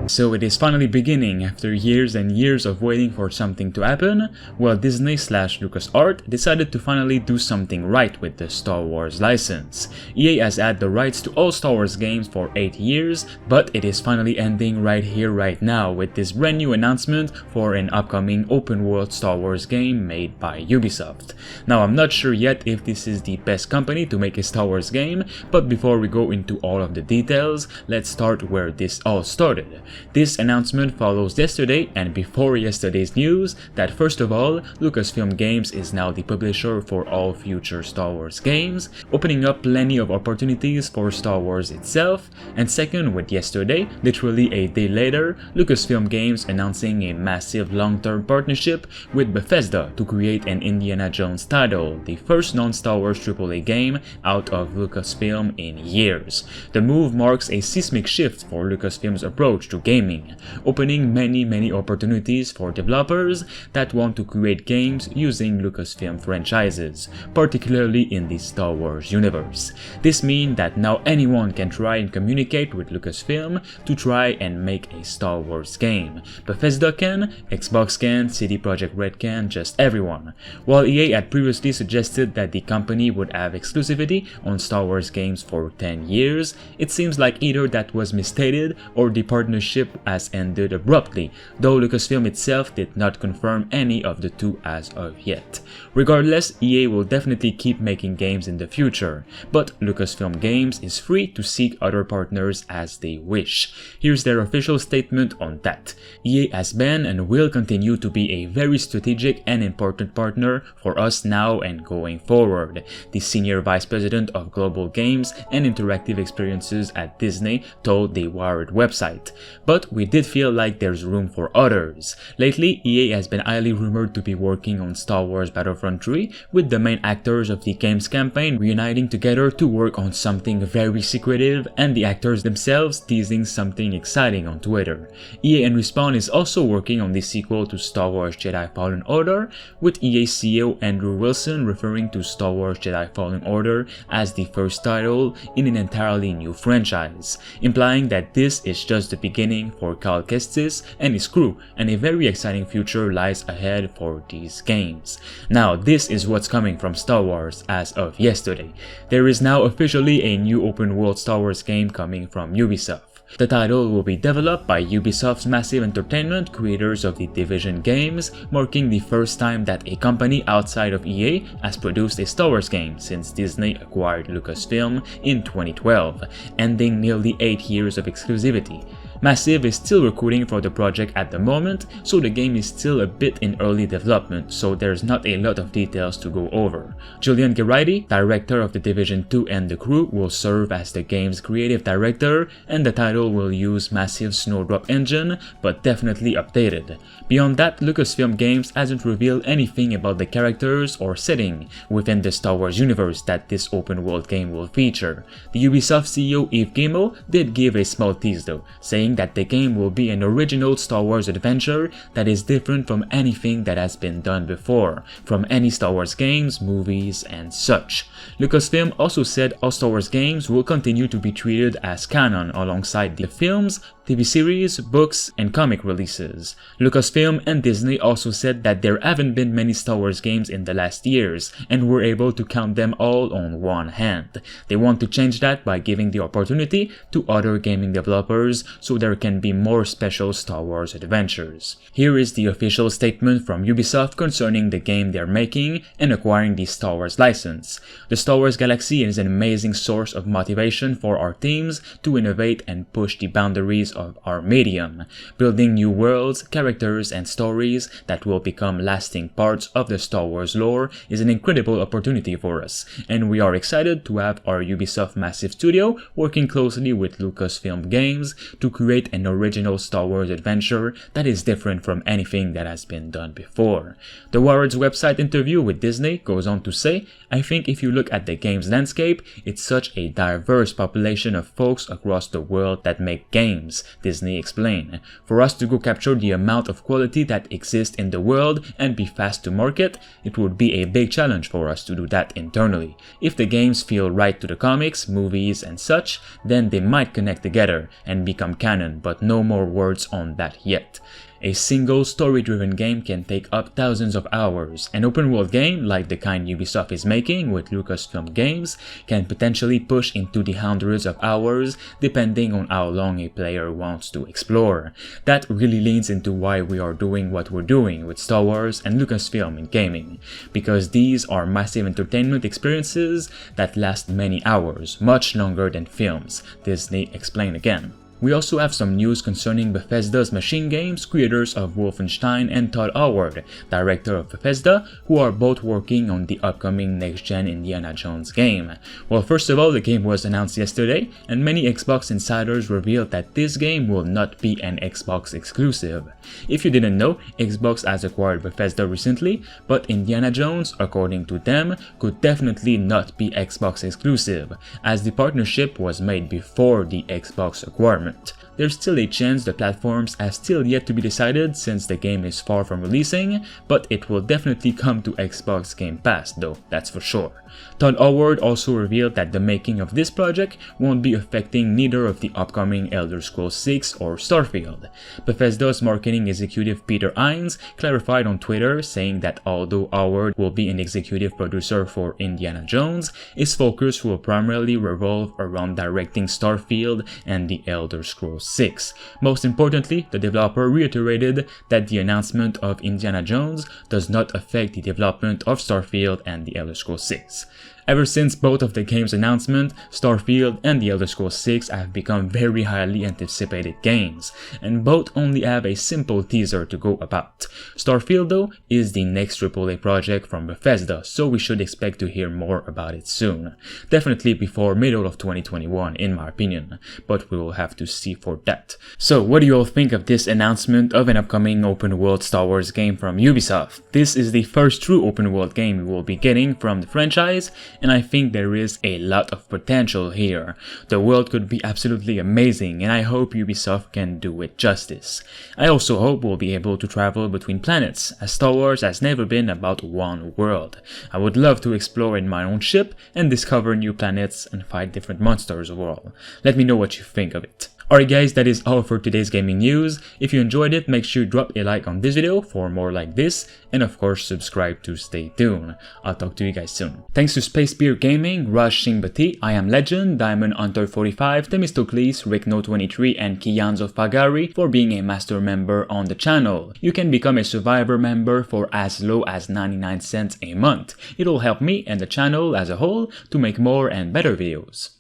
So it is finally beginning after years and years of waiting for something to happen. Well, Disney/LucasArts decided to finally do something right with the Star Wars license. EA has had the rights to all Star Wars games for 8 years, but it is finally ending right here right now with this brand new announcement for an upcoming open world Star Wars game made by Ubisoft. Now, I'm not sure yet if this is the best company to make a Star Wars game, but before we go into all of the details, let's start where this all started. This announcement follows yesterday and before yesterday's news that first of all, Lucasfilm Games is now the publisher for all future Star Wars games, opening up plenty of opportunities for Star Wars itself, and second, with yesterday, literally a day later, Lucasfilm Games announcing a massive long-term partnership with Bethesda to create an Indiana Jones title, the first non-Star Wars AAA game out of Lucasfilm in years. The move marks a seismic shift for Lucasfilm's approach to gaming, opening many opportunities for developers that want to create games using Lucasfilm franchises, particularly in the Star Wars universe. This means that now anyone can try and communicate with Lucasfilm to try and make a Star Wars game. Bethesda can, Xbox can, CD Projekt Red can, just everyone. While EA had previously suggested that the company would have exclusivity on Star Wars games for 10 years, it seems like either that was misstated or the partnership has ended abruptly, though Lucasfilm itself did not confirm any of the two as of yet. Regardless, EA will definitely keep making games in the future, but Lucasfilm Games is free to seek other partners as they wish. Here's their official statement on that. EA has been and will continue to be a very strategic and important partner for us now and going forward, the Senior Vice President of Global Games and Interactive Experiences at Disney told the Wired website. But we did feel like there's room for others. Lately, EA has been highly rumored to be working on Star Wars Battlefront 3, with the main actors of the game's campaign reuniting together to work on something very secretive, and the actors themselves teasing something exciting on Twitter. EA and Respawn is also working on the sequel to Star Wars Jedi Fallen Order, with EA CEO Andrew Wilson referring to Star Wars Jedi Fallen Order as the first title in an entirely new franchise, implying that this is just the beginning for Cal Kestis and his crew, and a very exciting future lies ahead for these games. Now, this is what's coming from Star Wars as of yesterday. There is now officially a new open world Star Wars game coming from Ubisoft. The title will be developed by Ubisoft's Massive Entertainment, creators of the Division games, marking the first time that a company outside of EA has produced a Star Wars game since Disney acquired Lucasfilm in 2012, ending nearly 8 years of exclusivity. Massive is still recruiting for the project at the moment, so the game is still a bit in early development, so there's not a lot of details to go over. Julian Geraghty, director of The Division 2 and the crew, will serve as the game's creative director, and the title will use Massive's Snowdrop engine, but definitely updated. Beyond that, Lucasfilm Games hasn't revealed anything about the characters or setting within the Star Wars universe that this open world game will feature. The Ubisoft CEO Yves Guillemot did give a small tease though, saying that the game will be an original Star Wars adventure that is different from anything that has been done before, from any Star Wars games, movies, and such. Lucasfilm also said all Star Wars games will continue to be treated as canon alongside the films, TV series, books, and comic releases. Lucasfilm and Disney also said that there haven't been many Star Wars games in the last years, and were able to count them all on one hand. They want to change that by giving the opportunity to other gaming developers so there can be more special Star Wars adventures. Here is the official statement from Ubisoft concerning the game they're making and acquiring the Star Wars license. The Star Wars galaxy is an amazing source of motivation for our teams to innovate and push the boundaries of our medium, building new worlds, characters, and stories that will become lasting parts of the Star Wars lore is an incredible opportunity for us, and we are excited to have our Ubisoft Massive Studio working closely with Lucasfilm Games to create an original Star Wars adventure that is different from anything that has been done before. The Wired's website interview with Disney goes on to say, "I think if you look at the game's landscape, it's such a diverse population of folks across the world that make games. Disney explained. For us to go capture the amount of quality that exists in the world and be fast to market, it would be a big challenge for us to do that internally. If the games feel right to the comics, movies, and such, then they might connect together and become canon, but no more words on that yet. A single story-driven game can take up thousands of hours. An open-world game, like the kind Ubisoft is making with Lucasfilm Games, can potentially push into the hundreds of hours depending on how long a player wants to explore. That really leans into why we are doing what we're doing with Star Wars and Lucasfilm in gaming, because these are massive entertainment experiences that last many hours, much longer than films, Disney explained again. We also have some news concerning Bethesda's Machine Games, creators of Wolfenstein, and Todd Howard, director of Bethesda, who are both working on the upcoming next-gen Indiana Jones game. Well, first of all, the game was announced yesterday, and many Xbox insiders revealed that this game will not be an Xbox exclusive. If you didn't know, Xbox has acquired Bethesda recently, but Indiana Jones, according to them, could definitely not be Xbox exclusive, as the partnership was made before the Xbox acquirement. There's still a chance the platforms are still yet to be decided since the game is far from releasing, but it will definitely come to Xbox Game Pass though, that's for sure. Todd Howard also revealed that the making of this project won't be affecting neither of the upcoming Elder Scrolls 6 or Starfield. Bethesda's marketing executive Peter Hines clarified on Twitter, saying that although Howard will be an executive producer for Indiana Jones, his focus will primarily revolve around directing Starfield and the Elder Scrolls 6. Most importantly, the developer reiterated that the announcement of Indiana Jones does not affect the development of Starfield and the Elder Scrolls 6. Ever since both of the game's announcement, Starfield and The Elder Scrolls 6 have become very highly anticipated games, and both only have a simple teaser to go about. Starfield though is the next AAA project from Bethesda, so we should expect to hear more about it soon. Definitely before middle of 2021 in my opinion, but we will have to see for that. So what do you all think of this announcement of an upcoming open world Star Wars game from Ubisoft? This is the first true open world game we will be getting from the franchise, and I think there is a lot of potential here. The world could be absolutely amazing, and I hope Ubisoft can do it justice. I also hope we'll be able to travel between planets, as Star Wars has never been about one world. I would love to explore in my own ship and discover new planets and fight different monsters overall. Let me know what you think of it. Alright guys, that is all for today's gaming news. If you enjoyed it, make sure you drop a like on this video for more like this, and of course subscribe to stay tuned. I'll talk to you guys soon. Thanks to Space Beer Gaming, Rush Shingbati, I Am Legend, Diamond Hunter 45, Themistocles, Rickno23, and Kianzo Fagari for being a master member on the channel. You can become a survivor member for as low as 99 cents a month. It'll help me and the channel as a whole to make more and better videos.